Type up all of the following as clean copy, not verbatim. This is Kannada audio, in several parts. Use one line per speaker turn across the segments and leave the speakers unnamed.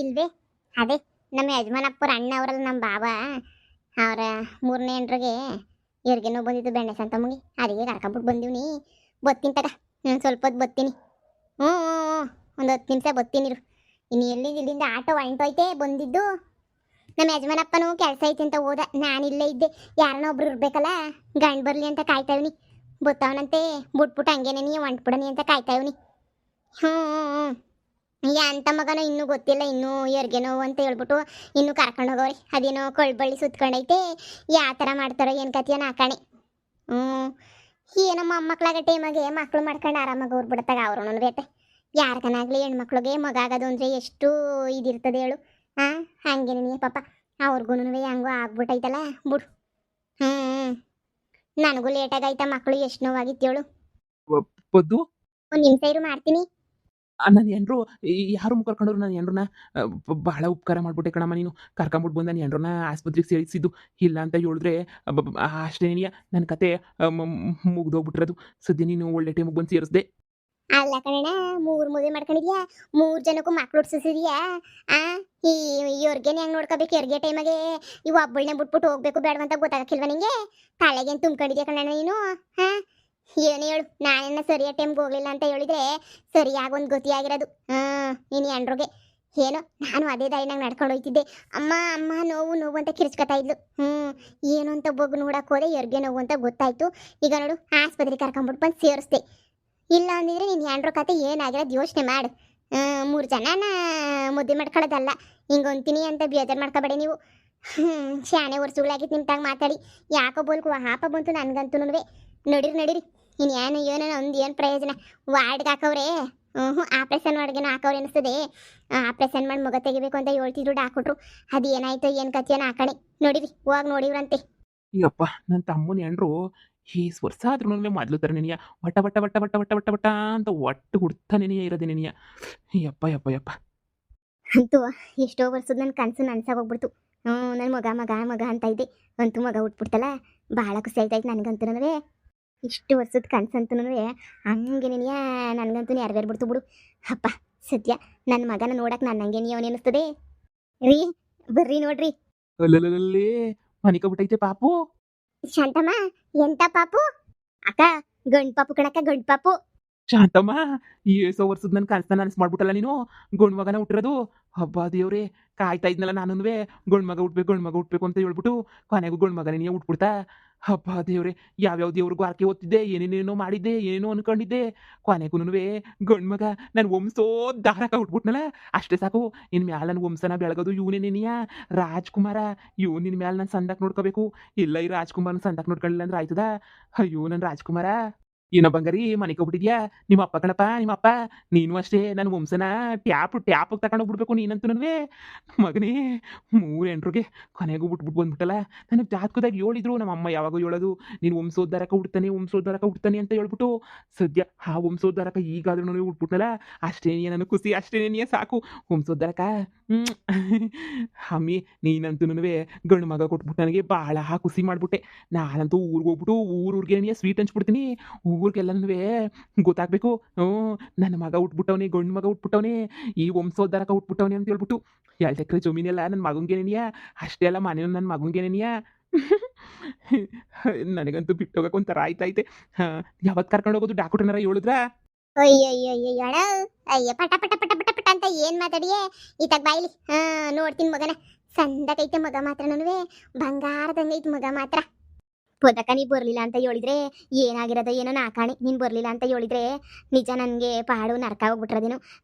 ಇಲ್ವೇ ಅದೇ ನಮ್ಮ ಯಜಮಾನಪ್ಪರ ಅಣ್ಣ ಅವರಲ್ಲ ನಮ್ಮ ಬಾಬಾ ಅವರ ಮೂರನೇ ಹೆಂಡ್ರಿಗೆ ಎರ್ಗೆನೋ ಬಂದಿದ್ದು ಬೆಣ್ಣೆ ಸಂತಮ್ಮಗೆ ಅದಕ್ಕೆ ಕರ್ಕೊಂಬಿಟ್ಟು ಬಂದೀವ್ನಿ. ಬತ್ತೀನಿ ತಗ, ಸ್ವಲ್ಪ ಹೊತ್ತು ಬತ್ತೀನಿ. ಹ್ಞೂ ಒಂದು 10 ನಿಮಿಷ ಬತ್ತೀನಿ. ಇನ್ನು ಇಲ್ಲಿಂದ ಆಟೋ ಹೊಂಟೋಯ್ತೆ ಬಂದಿದ್ದು. ನಮ್ಮ ಯಜಮಾನಪ್ಪನೂ ಕೆಲಸ ಐತೆ ಅಂತ ಹೋದ, ನಾನು ಇಲ್ಲೇ ಇದ್ದೆ. ಯಾರನ್ನೋ ಒಬ್ರು ಇರ್ಬೇಕಲ್ಲ, ಗಂಡು ಬರಲಿ ಅಂತ ಕಾಯ್ತಾವ್ನಿ. ಬತ್ತವನಂತೆ ಬಿಟ್ಬಿಟ್ಟು ಹಂಗೇನೆ ನೀ ಹೊಂಟ್ಬಿಡನಿ ಅಂತ ಕಾಯ್ತಾವ್ನಿ. ಹ್ಞೂ ಅಂತ ಮಗನೋ ಇನ್ನೂ ಗೊತ್ತಿಲ್ಲ, ಇನ್ನೂ ಎರ್ಗೆ ನೋವು ಅಂತ ಹೇಳ್ಬಿಟ್ಟು ಇನ್ನೂ ಕರ್ಕೊಂಡು ಹೋಗೋರಿ. ಅದೇನೋ ಕೊಳ್ಬಳ್ಳಿ ಸುತ್ಕೊಂಡೈತೆ, ಯಾವ ಥರ ಮಾಡ್ತಾರೋ ಏನು ಕತಿಯೋ ನಾಕಾಣೆ. ಏನೋ ಮೊಮ್ಮಕ್ಳಾಗ ಟೈಮಾಗೆ ಮಕ್ಳು ಮಾಡ್ಕೊಂಡು ಆರಾಮಾಗಿ ಹೋಗ್ಬಿಡ್ತಾಗ ಅವ್ರು ಬೇಟೆ. ಯಾರಿಗನಾಗಲಿ ಹೆಣ್ಮಕ್ಳಿಗೆ ಮಗ ಆಗೋದು ಅಂದರೆ ಎಷ್ಟು ಇದಿರ್ತದೆ ಹೇಳು. ಹಂಗೇನೆ ನೀ ಪಾಪ ಅವ್ರಿಗೂ ಹೆಂಗೋ ಆಗ್ಬಿಟ್ಟೈತಲ್ಲ ಬಿಡು. ನನಗೂ ಲೇಟಾಗೈತ, ಮಕ್ಕಳು ಎಷ್ಟು ನೋವಾಗಿತ್ತು ಹೇಳು.
ಪದ್ದು
ಒಂದು ನಿಮಿಷ ಇರು ಮಾಡ್ತೀನಿ.
ನನ್ನ ಹೆಂಡ್ರು ಯಾರು ಕರ್ಕೊಂಡ್ರು ನನ್ನ ಹೆಂಡ್ರನ್ನ ಬಹಳ ಉಪಕಾರ ಮಾಡ್ಬಿಟ್ಟೆ ಕಣಮ್ಮ. ನೀನು ಕರ್ಕೊಂಬಿಟ್ಟು ಬಂದು ನನ್ನ ಹೆಂಡ್ರನ್ನ ಆಸ್ಪತ್ರೆಗೆ ಸೇರಿಸಿದ್ದು ಇಲ್ಲ ಅಂತ ಹೇಳಿದ್ರೆ ಅಷ್ಟೇನಿಯ ನನ್ನ ಕತೆ ಮುಗ್ದೋಗ್ಬಿಟ್ಟಿರೋದು. ಸದ್ಯ ನೀನು ಒಳ್ಳೆ ಟೈಮಿಗೆ ಬಂದು ಸೇರಿಸ್ದೆ.
ಅಲ್ಲ ಕಣ, 3 ಮದುವೆ ಮಾಡ್ಕೊಂಡಿದ್ಯಾ, 3 ಜನಕ್ಕೂ ಮಕ್ಳು ಹುಡ್ಸಿದ್ಯಾ. ಈ ಇವ್ರಿಗೇನು ಹೆಂಗೆ ನೋಡ್ಕೋಬೇಕು, ಎರ್ಗೆ ಟೈಮಾಗೆ ಇವು ಒಬ್ಬಳನ್ನೇ ಬಿಟ್ಬಿಟ್ಟು ಹೋಗ್ಬೇಕು ಬೇಡವಂತ ಗೊತ್ತಾಗಕ್ಕಿಲ್ವ ನಿಂಗೆ? ತಲೆಗೇನು ತುಂಬ್ಕೊಂಡಿದ್ಯಾ ಕಣ ನೀನು? ಏನು ಹೇಳು, ನಾನೇನ ಸರಿಯಾದ ಟೈಮ್ಗೆ ಹೋಗ್ಲಿಲ್ಲ ಅಂತ ಹೇಳಿದ್ರೆ ಸರಿಯಾಗಿ ಒಂದು ಗತಿಯಾಗಿರೋದು. ನೀನು ಹೆಂಡ್ರಿಗೆ ಏನೋ ನಾನು ಅದೇ ದಾರಿನಾಗ ನಡ್ಕೊಂಡು ಹೋಗ್ತಿದ್ದೆ. ಅಮ್ಮ ಅಮ್ಮ ನೋವು ನೋವು ಅಂತ ಕಿರ್ಚ್ಕೊತಾ ಇದ್ಲು. ಏನು ಅಂತ ಬಗ್ಗು ನೋಡಕ್ಕೆ ಹೋದೆ, ಎರ್ಗೆ ನೋವು ಅಂತ ಗೊತ್ತಾಯ್ತು. ಈಗ ನೋಡು ಆಸ್ಪತ್ರೆಗೆ ಕರ್ಕೊಂಡ್ಬಿಟ್ಟು ಬಂದು ಸೇರಿಸ್ದೆ. ಇಲ್ಲ ಅಂದಿದ್ರೆ ನೀನು ಹೆಂಡ್ರ ಕತೆ ಏನಾಗಿರೋದು ಯೋಚನೆ ಮಾಡು. 3 ಜನನ ಮುದ್ದೆ ಮಾಡ್ಕೊಳ್ಳೋದಲ್ಲ, ಹಿಂಗೊಂತೀನಿ ಅಂತ ಬೇಜಾರು ಮಾಡ್ಕೋಬೇಡಿ ನೀವು. ಶಾನೆ ವರ್ಷಗಳಾಗಿತ್ತು ನಿಮ್ತಾಗ ಮಾತಾಡಿ. ಯಾಕೋ ಬೋಲ್ಕು ಹಾಪ ಬಂತು ನನಗಂತೂ. ನಡೀರಿ ಇನ್ನು ಏನೋ ಒಂದು ಏನು ಪ್ರಯೋಜನ. ವಾರ್ಡ್ಗೆ ಹಾಕವ್ರೆ, ಆಪ್ರೇಷನ್ ವಾರ್ಡ್ಗೇನೋ ಹಾಕವ್ರೆ ಅನಿಸ್ತದೆ. ಆಪ್ರೇಷನ್ ಮಾಡಿ ಮಗ ತೆಗಿಬೇಕು ಅಂತ ಹೇಳ್ತಿದ್ರು ಡಾಕ್ಟ್ರು. ಅದು ಏನಾಯ್ತು ಏನು ಕಥೆಯೋ ಹಾಕಣೆ. ನೋಡಿರಿ ಹೋಗಿ ನೋಡಿವ್ರಂತೆ.
ಈಗಪ್ಪ ನನ್ನ ತಮ್ಮನ ಹೆಂಡ್ರು ಈ ವರ್ಷ ಆದ್ರೂ ಮೊದಲು ಥರ ನೆನೆಯ ವಟ ಅಂತ ಒಟ್ಟು ಹುಡ್ತಾ ನೆನೆಯ ಇರೋದೇ ನೆನೆಯ. ಯಪ್ಪ ಯಪ್ಪ ಯಪ್ಪ
ಅಂತೂ ಎಷ್ಟೋ ವರ್ಷದ ನನ್ನ ಕನಸು ನನ್ಸಾಗೋಗ್ಬಿಡ್ತು. ನನ್ನ ಮಗ ಮಗ ಮಗ ಅಂತ ಇದ್ದೆ, ಅಂತೂ ಮಗ ಹುಟ್ಬಿಡ್ತಲ್ಲ, ಭಾಳ ಖುಷಿ ಆಯ್ತಾಯ್ತು ನನಗಂತೂ. ಇಷ್ಟು ವರ್ಷದ ಕನಸಂತೂ ಹಂಗೆ ನೆನೆಯ ನನಗಂತೂ ನೆರವೇರ್ಬಿಡ್ತು ಬಿಡು. ಅಪ್ಪ ಸದ್ಯ ನನ್ನ ಮಗನ ನೋಡಕ್ಕೆ ನನ್ನ ಹಂಗೆ ನೀವು ಅನಿಸ್ತದೆ ರೀ. ಬರ್ರಿ ನೋಡ್ರಿ.
ಅಲ್ಲೇ ಮನಿಕೊಬಿಟ್ಟೈತೆ ಪಾಪು.
ಶಾಂತಮ್ಮ, ಎಂತ ಪಾಪು? ಅಕ್ಕ ಗಂಡು ಪಾಪು ಕಣಕ್ಕ, ಗಂಡು ಪಾಪು.
ಶಾಂತಮ್ಮ, ಈ 10 ವರ್ಷದ ನನ್ನ ಕನಸನ್ನ ನನಸು ಮಾಡ್ಬಿಟ್ಟಲ್ಲ ನೀನು. ಗಂಡು ಮಗನ ಹುಟ್ಟಿರೋದು. ಹಬ್ಬ ದೇವ್ರೆ, ಕಾಯ್ತಾ ಇದ್ನಲ್ಲ ನಾನು. ಗಂಡು ಮಗ ಹುಟ್ಬೇಕು ಅಂತ ಹೇಳ್ಬಿಟ್ಟು ಕೊನೆಗೂ ಗಂಡು ಮಗನೇ ನೀ ಹುಟ್ಬಿಡ್ತಾ. ಹಬ್ಬ ದೇವ್ರೆ, ಯಾವ್ಯಾವ ದೇವ್ರಿಗೂ ಆರ್ಕೆ ಓದ್ತಿದ್ದೆ, ಏನೇನೇನೋ ಮಾಡಿದ್ದೆ, ಏನೇನೋ ಅನ್ಕೊಂಡಿದ್ದೆ. ಕೊನೆಗೂ ಗಂಡು ಮಗ ನನ್ನ ವಂಶೋ ದಾರಕ ಹುಟ್ಬಿಟ್ನಲ್ಲ. ಅಷ್ಟೇ ಸಾಕು, ಇನ್ನು ಮ್ಯಾಲೆ ನನ್ನ ವಂಶನ ಬೆಳಗೋದು ಇವನೇನೇನಿಯ ರಾಜ್ಕುಮಾರ. ಇವ್ ನಿನ್ನ ಮ್ಯಾಲೆ ನಾನು ಸಂದಾಕ್ ನೋಡ್ಕೋಬೇಕು. ಇಲ್ಲ ಈ ರಾಜ್ಕುಮಾರ್ನ ಸಂದಾಕ್ ನೋಡ್ಕೊಳ್ಳಿಲ್ಲ ಅಂದ್ರೆ ಆಯ್ತದ? ಅಯ್ಯೋ ನನ್ನ ರಾಜ್ಕುಮಾರ. ಏನೋ ಬಂಗಾರಿ ಮನಿಕೊಬಿಟ್ಟಿದ್ಯಾ? ನಿಮ್ಮ ಅಪ್ಪ ಕಣಪ್ಪ, ನಿಮ್ಮ ಅಪ್ಪ. ನೀನು ಅಷ್ಟೇ ನನ್ನ ವಂಶನ ಟ್ಯಾಪ್ ತಗೊಂಡೋಗ್ಬಿಡ್ಬೇಕು ನೀನಂತೂ. ಮಗನೇ 3 ಹೆಂಡ್ರಿಗೆ ಕೊನೆಗೂ ಬಿಟ್ಬಿಟ್ಟು ಬಂದ್ಬಿಟ್ಟಲ್ಲ. ನನಗೆ ಜಾತಕದಾಗ ಹೇಳಿದ್ರು, ನಮ್ಮ ಅಮ್ಮ ಯಾವಾಗೂ ಹೇಳೋದು, ನೀನು ವಂಶೋದ್ಧಾರಕ ಹುಡ್ತಾನೆ ಅಂತ ಹೇಳ್ಬಿಟ್ಟು. ಸದ್ಯ ಆ ವಂಶೋದ್ಧಾರಕ ಈಗಾದ್ರೂ ಹುಟ್ಬಿಟ್ನಲ್ಲ, ಅಷ್ಟೇನಿಯ ನನಗೆ ಖುಷಿ, ಅಷ್ಟೇನೇನಿಯ ಸಾಕು. ವಂಶೋದ್ಧಾರಕ ಅಮ್ಮಿ ನೀನಂತೂ ಗಂಡು ಮಗ ಕೊಟ್ಬಿಟ್ಟು ನನಗೆ ಭಾಳ ಖುಷಿ ಮಾಡ್ಬಿಟ್ಟೆ. ನಾನಂತೂ ಊರಿಗೆ ಹೋಗ್ಬಿಟ್ಟು ಊರಿಗೆ ಸ್ವೀಟ್ ಹಂಚ್ಬಿಡ್ತೀನಿ. ಊರಿಗೆಲ್ಲನೂ ಗೊತ್ತಾಗಬೇಕು, ನನ್ನ ಮಗ ಹುಟ್ಬಿಟ್ಟವನೇ, ಗಂಡು ಮಗ ಹುಟ್ಬಿಟ್ಟವನೇ, ಈ ವಂಶೋದ್ಧಾರಕ ಹುಟ್ಬಿಟ್ಟವನೇ ಅಂತ ಹೇಳ್ಬಿಟ್ಟು. 2 ಎಕರೆ ಜಮೀನೆಲ್ಲ ನನ್ನ ಮಗಂಗೇನೇನಿಯ, ಅಷ್ಟೇ ಅಲ್ಲ ಮನೇನು ನನ್ನ ಮಗಂಗೇನೇನಿಯ. ನನಗಂತೂ ಬಿಟ್ಟೋಗಕ್ಕೆ ಒಂಥರ ಆಯ್ತೈತೆ. ಯಾವತ್ತು ಕರ್ಕೊಂಡು ಹೋಗೋದು ಡಾಕ್ಟ್ರನಾರ ಹೇಳಿದ್ರ?
ಅಯ್ಯ ಪಟ ಪಟ ಪಟ ಪಟ ಪಟ ಅಂತ ಏನ್ ಮಾತಾಡಿಯೇ ಈತಾಗ ಬಾಯಿಲಿ. ನೋಡ್ತೀನಿ ಮಗನ, ಸಂದಕೈತೆ ಮಗ ಮಾತ್ರ. ಬಂಗಾರದಂಗೈತೆ ಮಗ ಮಾತ್ರ. ಪದಕ ನೀ ಬರ್ಲಿಲ್ಲ ಅಂತ ಹೇಳಿದ್ರೆ ಏನಾಗಿರೋದ ಏನೋ ನಾಕಾಣಿ. ನೀನು ಬರ್ಲಿಲ್ಲ ಅಂತ ಹೇಳಿದ್ರೆ ನಿಜ ನನಗೆ ಪಾಡು ನರಕ ಹೋಗ್ಬಿಟ್ರದೇನು.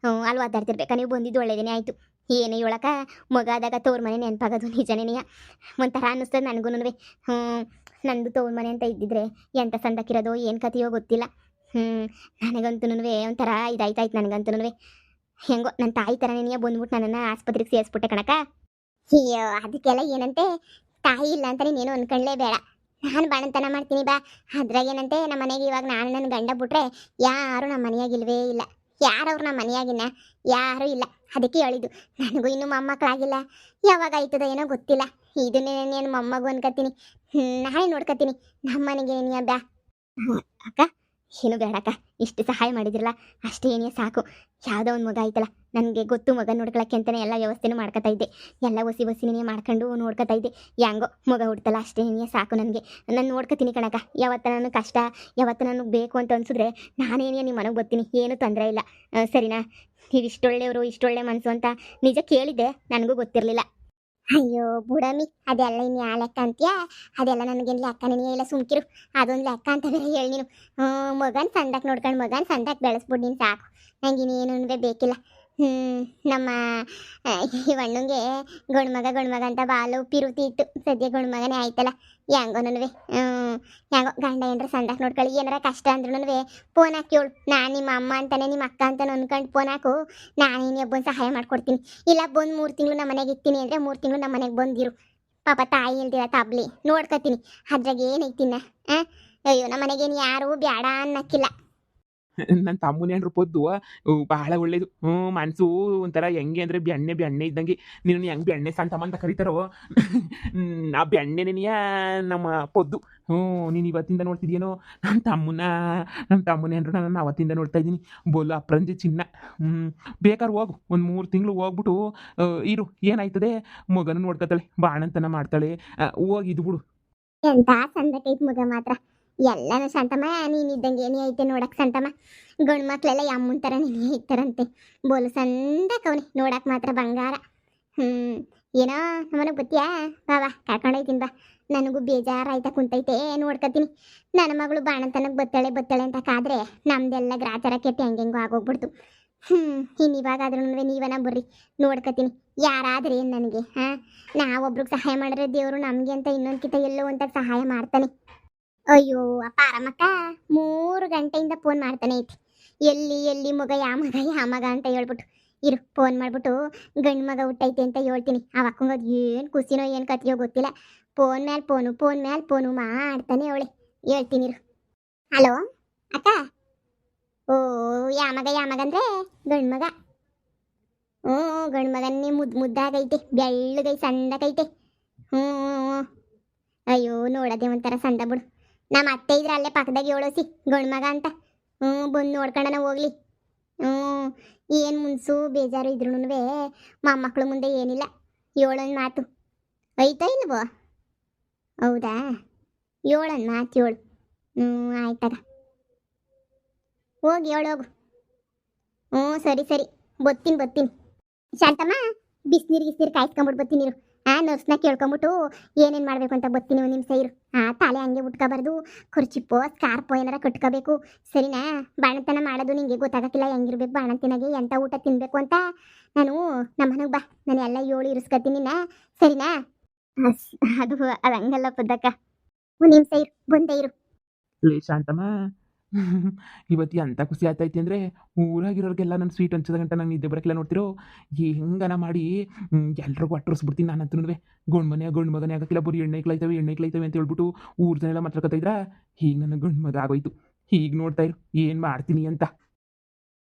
ಅಲ್ಲಿ ಒದ್ದಾಡ್ತಿರ್ಬೇಕಾ, ನೀವು ಬಂದಿದ್ದು ಒಳ್ಳೇದೇನೆ ಆಯಿತು. ಏನೇ ಹೇಳಕ್ಕ, ಮಗ ಆದಾಗ ತವ್ರ ಮನೆ ನೆನಪಾಗೋದು ನಿಜನೇನೆಯ. ಒಂಥರ ಅನ್ನಿಸ್ತದೆ ನನಗೂ. ನಂದು ತವ್ರ ಮನೆ ಅಂತ ಇದ್ದಿದ್ರೆ ಎಂಥ ಸಂದಕ್ಕಿರೋದು ಏನು ಕಥೆಯೋ ಗೊತ್ತಿಲ್ಲ. ನನಗಂತೂ ಒಂಥರ ಇದಾಯ್ತಾಯ್ತು ನನಗಂತೂ. ಹೆಂಗೋ ನನ್ನ ತಾಯಿ ಥರ ನೆನೆಯ ಬಂದ್ಬಿಟ್ಟು ನನ್ನನ್ನು ಆಸ್ಪತ್ರೆಗೆ ಸೇರಿಸ್ಬಿಟ್ಟೆ ಕಣಕ್ಕ. ಅಯ್ಯೋ ಅದಕ್ಕೆಲ್ಲ ಏನಂತೆ, ತಾಯಿ ಇಲ್ಲ ಅಂತ ನೀನೇನು ಅನ್ಕೊಳ್ಳೇ ಬೇಡ. ನಾನು ಬಾಣಂತನ ಮಾಡ್ತೀನಿ ಬಾ. ಅದ್ರಾಗೇನಂತೆ, ನಮ್ಮ ಮನೆಗೆ ಇವಾಗ ನಾನು ನನ್ನ ಗಂಡ ಬಿಟ್ರೆ ಯಾರು ನಮ್ಮ ಮನೆಯಾಗಿಲ್ವೇ ಇಲ್ಲ. ಯಾರವ್ರು ನಮ್ಮ ಮನೆಯಾಗಿನ ಯಾರೂ ಇಲ್ಲ. ಅದಕ್ಕೆ ಹೇಳಿದ್ದು, ನನಗೂ ಇನ್ನೂ ಮೊಮ್ಮಕ್ಕಳಾಗಿಲ್ಲ. ಯಾವಾಗ ಆಯ್ತದ ಏನೋ ಗೊತ್ತಿಲ್ಲ. ಇದನ್ನೇ ನಾನು ಮೊಮ್ಮಗು ಅನ್ಕೋತೀನಿ. ನಾಳೆ ನೋಡ್ಕೊತೀನಿ ನಮ್ಮ ಮನೆಗೆ ಏನಿಯ ಬ್ಯಾ. ಅಕ್ಕ ಏನು ಬೇಡಕ್ಕ, ಇಷ್ಟು ಸಹಾಯ ಮಾಡಿದ್ರಲ್ಲ ಅಷ್ಟೇ ಏನಿಯ ಸಾಕು. ಯಾವುದೋ ಒಂದು ಮಗ ಆಯ್ತಲ್ಲ, ನನಗೆ ಗೊತ್ತು ಮಗ ನೋಡ್ಕೊಳಕ್ಕೆ ಅಂತಲೇ ಎಲ್ಲ ವ್ಯವಸ್ಥೆನೂ ಮಾಡ್ಕೊತಾ ಇದ್ದೆ. ಎಲ್ಲ ಒಸಿ ಮಾಡ್ಕೊಂಡು ನೋಡ್ಕೊತಾ ಇದ್ದೆ. ಹೆಂಗೋ ಮಗ ಹುಡ್ತಲ್ಲ ಅಷ್ಟೇ ಸಾಕು ನನಗೆ. ನಾನು ನೋಡ್ಕೊತೀನಿ ಕಣಕ್ಕ. ಯಾವತ್ತ ನನಗೆ ಕಷ್ಟ, ಯಾವತ್ತು ನನಗೆ ಬೇಕು ಅಂತ ಅನ್ಸಿದ್ರೆ ನಾನೇನೇ ನಿಮ್ಮ ಮನೆಗೆ ಬರ್ತೀನಿ, ಏನೂ ತೊಂದರೆ ಇಲ್ಲ. ಸರಿನಾ? ನೀವು ಇಷ್ಟೊಳ್ಳೆಯವರು, ಇಷ್ಟೊಳ್ಳೆ ಮನಸ್ಸು ಅಂತ ನಿಜ ಕೇಳಿದ್ದೆ, ನನಗೂ ಗೊತ್ತಿರಲಿಲ್ಲ. ಅಯ್ಯೋ ಬುಡಮಿ, ಅದೆಲ್ಲ ಇನ್ನು ಯಾವ ಲೆಕ್ಕ ಅಂತೀಯ? ಅದೆಲ್ಲ ನನಗೇನು ಲೆಕ್ಕ ನೀನು ಇಲ್ಲ, ಸುಮ್ಕಿರು. ಅದೊಂದು ಲೆಕ್ಕ ಅಂತ ಬೇರೆ ಹೇಳಿ ನೀನು. ಮಗನ ಸಂದಕ್ಕೆ ನೋಡ್ಕೊಂಡು ಮಗನ ಸಂದಕ್ಕೆ ಬೆಳೆಸ್ಬಿಟ್ಟು ನೀನು ಸಾಕು. ನಂಗೆ ಇನ್ನೇನು ಬೇಕಿಲ್ಲ. ನಮ್ಮ ಇವಣ್ಣಂಗೆ ಗಂಡು ಮಗ ಅಂತ ಬಾಲು ಪಿರುತಿ ಇತ್ತು. ಸದ್ಯ ಗಂಡು ಮಗನೇ ಆಯ್ತಲ್ಲ. ಹೆಂಗೋನೂ ಹೆಂಗೋ ಗಂಡ ಏನ್ರ ಸಂದಕ್ಕೆ ನೋಡ್ಕೊಳ್ಳಿ. ಏನಾರ ಕಷ್ಟ ಅಂದ್ರೂ ಫೋನ್ ಹಾಕಿ ಹೇಳು. ನಾನು ನಿಮ್ಮ ಅಮ್ಮ ಅಂತಾನೆ ನಿಮ್ಮ ಅಕ್ಕ ಅಂತಾನೆ ಅನ್ಕೊಂಡು ಫೋನ್ ಹಾಕು. ನಾನೇನು ಒಬ್ಬನ ಸಹಾಯ ಮಾಡ್ಕೊಡ್ತೀನಿ. ಇಲ್ಲ ಬಂದು 3 ತಿಂಗಳು ನಮ್ಮ ಮನೆಗೆ ಇರ್ತೀನಿ ಅಂದರೆ 3 ತಿಂಗಳು ನಮ್ಮ ಮನೆಗೆ ಬಂದಿರು. ಪಾಪ ತಾಯಿ ಇಲ್ದಿರ ತಬ್ಲಿ ನೋಡ್ಕೊತೀನಿ. ಅದ್ರಾಗ ಏನೈತಿನ್ನ? ಅಯ್ಯೋ ನಮ್ಮ ಮನೆಗೇನು ಯಾರೂ ಬೇಡ ಅನ್ನಕ್ಕಿಲ್ಲ.
ನನ್ನ ತಮ್ಮನೇನ್ರು ಪೊದ್ದು ಬಹಳ ಒಳ್ಳೇದು. ಮನಸ್ಸು ಒಂಥರ ಹೆಂಗೆ ಅಂದರೆ ಬೆಣ್ಣೆ ಇದ್ದಂಗೆ. ನೀನು ಹೆಂಗೆ ಬೆಣ್ಣೆ ಸಂತಮ್ಮ ಅಂತ ಕರೀತಾರೋ ಆ ಬೆಣ್ಣೆನೆಯ ನಮ್ಮ ಪೊದ್ದು. ನೀನು ಇವತ್ತಿಂದ ನೋಡ್ತಿದ್ಯೇನೋ ನಮ್ಮ ತಮ್ಮನೇನ್ರು ನಾನು ಅವತ್ತಿಂದ ನೋಡ್ತಾ ಇದ್ದೀನಿ. ಬೋಲು ಅಪ್ರಂಜಿ ಚಿನ್ನ. ಬೇಕಾದ್ರೆ ಹೋಗು, ಒಂದು 3 ತಿಂಗಳು ಹೋಗ್ಬಿಟ್ಟು ಇರು. ಏನಾಯ್ತದೆ, ಮಗನ ನೋಡ್ಕೊತಾಳೆ, ಬಾಣಂತನ ಮಾಡ್ತಾಳೆ. ಹೋಗಿ ಇದು ಬಿಡು.
ಎಂತ ಸಂದಕೈತ್ ಮಗ ಮಾತ್ರ. ಎಲ್ಲನೂ ಶಾಂತಮ್ಮ ನೀನಿದ್ದಂಗೆ ಏನೇ ಐತೆ ನೋಡಕ್ಕೆ ಶಾಂತಮ್ಮ. ಗಂಡು ಮಕ್ಳೆಲ್ಲ ಅಮ್ಮನ ಥರ ನೀನೇ ಇರ್ತಾರಂತೆ. ಬೋಲು ಸಂದಕವನಿ ನೋಡಕ್ಕೆ ಮಾತ್ರ ಬಂಗಾರ. ಏನೋ ನಮ್ಮನೆಗೆ ಬತ್ತೀಯಾ? ಬಾ ಕರ್ಕೊಂಡೋಯ್ತೀನಿ ಬಾ. ನನಗೂ ಬೇಜಾರಾಯ್ತಾ ಕುಂತೈತೆ, ನೋಡ್ಕೊತೀನಿ. ನನ್ನ ಮಗಳು ಬಾಣಂತನಕ್ಕೆ ಬತ್ತಾಳೆ ಅಂತ ಕಾದ್ರೆ ನಮ್ದೆಲ್ಲ ಗ್ರಾಚಾರ ಕೆಟ್ಟು ಹೆಂಗೆಂಗೋ ಆಗೋಗ್ಬಿಡ್ತು. ಇನ್ನು ಇವಾಗಾದ್ರೂ ನೀವನ ಬರ್ರಿ, ನೋಡ್ಕೊತೀನಿ. ಯಾರಾದ್ರೆ ಏನು ನನಗೆ? ನಾವೊಬ್ರಿಗೆ ಸಹಾಯ ಮಾಡಿದ್ರೆ ದೇವರು ನಮಗೆ ಅಂತ ಇನ್ನೊಂದ್ಕಿಂತ ಎಲ್ಲೋ ಅಂತ ಸಹಾಯ ಮಾಡ್ತಾನೆ. ಅಯ್ಯೋ ಅಪ್ಪ ಆರಾಮಕ್ಕ 3 ಗಂಟೆಯಿಂದ ಫೋನ್ ಮಾಡ್ತಾನೆ ಐತಿ. ಎಲ್ಲಿ ಮಗ ಯಾವ ಮಗ ಅಂತ ಹೇಳ್ಬಿಟ್ಟು ಇರು. ಫೋನ್ ಮಾಡ್ಬಿಟ್ಟು ಗಂಡು ಮಗ ಹುಟ್ಟೈತೆ ಅಂತ ಹೇಳ್ತೀನಿ. ಅವಕ್ಕಂಗ ಅದು ಏನು ಖುಷಿನೋ ಏನು ಕತ್ತಿಯೋ ಗೊತ್ತಿಲ್ಲ. ಫೋನ್ ಮೇಲೆ ಫೋನು ಮಾಡ್ತಾನೆ ಅವಳೆ. ಹೇಳ್ತೀನಿ ಇರು. ಹಲೋ ಅಕ್ಕ. ಓ ಯಾವ ಮಗ ಅಂದರೆ ಗಂಡು ಮಗ. ಗಂಡು ಮಗನ್ನೇ ಮುದ್ದಾಗೈತೆ, ಬೆಳ್ಳಗೈ ಸಂದಕೈತೆ. ಅಯ್ಯೋ ನೋಡೋದೇ ಒಂಥರ ಸಂದ ಬಿಡು. ನಮ್ಮ ಅತ್ತೆ ಇದ್ರೆ ಅಲ್ಲೇ ಪಕ್ಕದಾಗ ಹೇಳೋಸಿ ಗಂಡು ಮಗ ಅಂತ. ಬಂದು ನೋಡ್ಕೊಂಡನ ಹೋಗ್ಲಿ. ಏನು ಮುನ್ಸು ಬೇಜಾರು ಇದ್ರೂ ಮೊಮ್ಮಕ್ಕಳು ಮುಂದೆ ಏನಿಲ್ಲ. ಏಳೊಂದು ಮಾತು ಐತಾ ಇಲ್ವೋ? ಹೌದಾ, ಏಳೊಂದು ಮಾತು ಹೇಳು. ಆಯ್ತಗ, ಹೋಗಿ ಹೇಳೋಗು. ಸರಿ ಬರ್ತೀನಿ. ಶಾಂತಮ್ಮ, ಬಿಸಿನೀರು ಕಾಯಿಸ್ಕೊಂಬಿಟ್ಟು ಬರ್ತೀನಿ ಇರು. ನರ್ಸ್ನ ಕೇಳ್ಕೊಂಬಿಟ್ಟು ಏನೇನು ಮಾಡಬೇಕು ಅಂತ ಬರ್ತೀನಿ. ಒಂದು ನಿಮಿಷ ಇರು. ತಲೆ ಹಂಗೆ ಉಟ್ಕೋಬಾರ್ದು. ಖರ್ಚಿಪ್ಪೋ ಸ್ಕಾರ್ಪೋ ಏನಾರ ಕಟ್ಕೋಬೇಕು. ಸರಿನಾ? ಬಾಣಂತನ ಮಾಡೋದು ನಿಂಗೆ ಗೊತ್ತಾಗಕ್ಕಿಲ್ಲ ಹೆಂಗಿರ್ಬೇಕು ಬಾಣಂತನಾಗೆ, ಎಂಥ ಊಟ ತಿನ್ನಬೇಕು ಅಂತ. ನಾನು ನಮ್ಮ ಮನೆಗೆ ಬಾ, ನಾನು ಎಲ್ಲ 7 ಇರಿಸ್ಕೊತೀನಿ ನಾ. ಸರಿನಾ? ಅದು ಹಂಗಲ್ಲ ಪದ್ದಕ್ಕ. ಒಂದು ನಿಮಿಷ ಇರು, ಬಂದೇ ಇರು.
ಲೇ ಶಾಂತಮ್ಮ, ಇವತ್ತು ಎಂಥ ಖುಷಿ ಆಗ್ತೈತಿ ಅಂದರೆ ಊರಾಗಿರೋರಿಗೆಲ್ಲ ನನ್ನ ಸ್ವೀಟ್ ಹಂಚದ ಗಂಟ ನಂಗೆ ನಿದ್ದೆ ಬರೋಕ್ಕಿಲ್ಲ. ನೋಡ್ತಿರೋ ಹೆಂಗನ ಮಾಡಿ ಎಲ್ರಿಗೂ ಅಟ್ಟರಿಸ್ಬಿಡ್ತೀನಿ. ನಾನು ಅಂತೂ ಗಂಡು ಮಗನೇ ಆಗೋಕ್ಕಿಲ್ಲ, ಬರೀ ಎಣ್ಣೆಕ್ಲೈತವೆ ಅಂತ ಹೇಳ್ಬಿಟ್ಟು ಊರ್ ಜನ ಎಲ್ಲ ಮಾತಾಡ್ಕೊತಾ ಇದ್ರ. ಈಗ ನನ್ನ ಗಂಡು ಮಗ ಆಗೋಯ್ತು. ಈಗ ನೋಡ್ತಾ ಇರು ಏನು ಮಾಡ್ತೀನಿ ಅಂತ.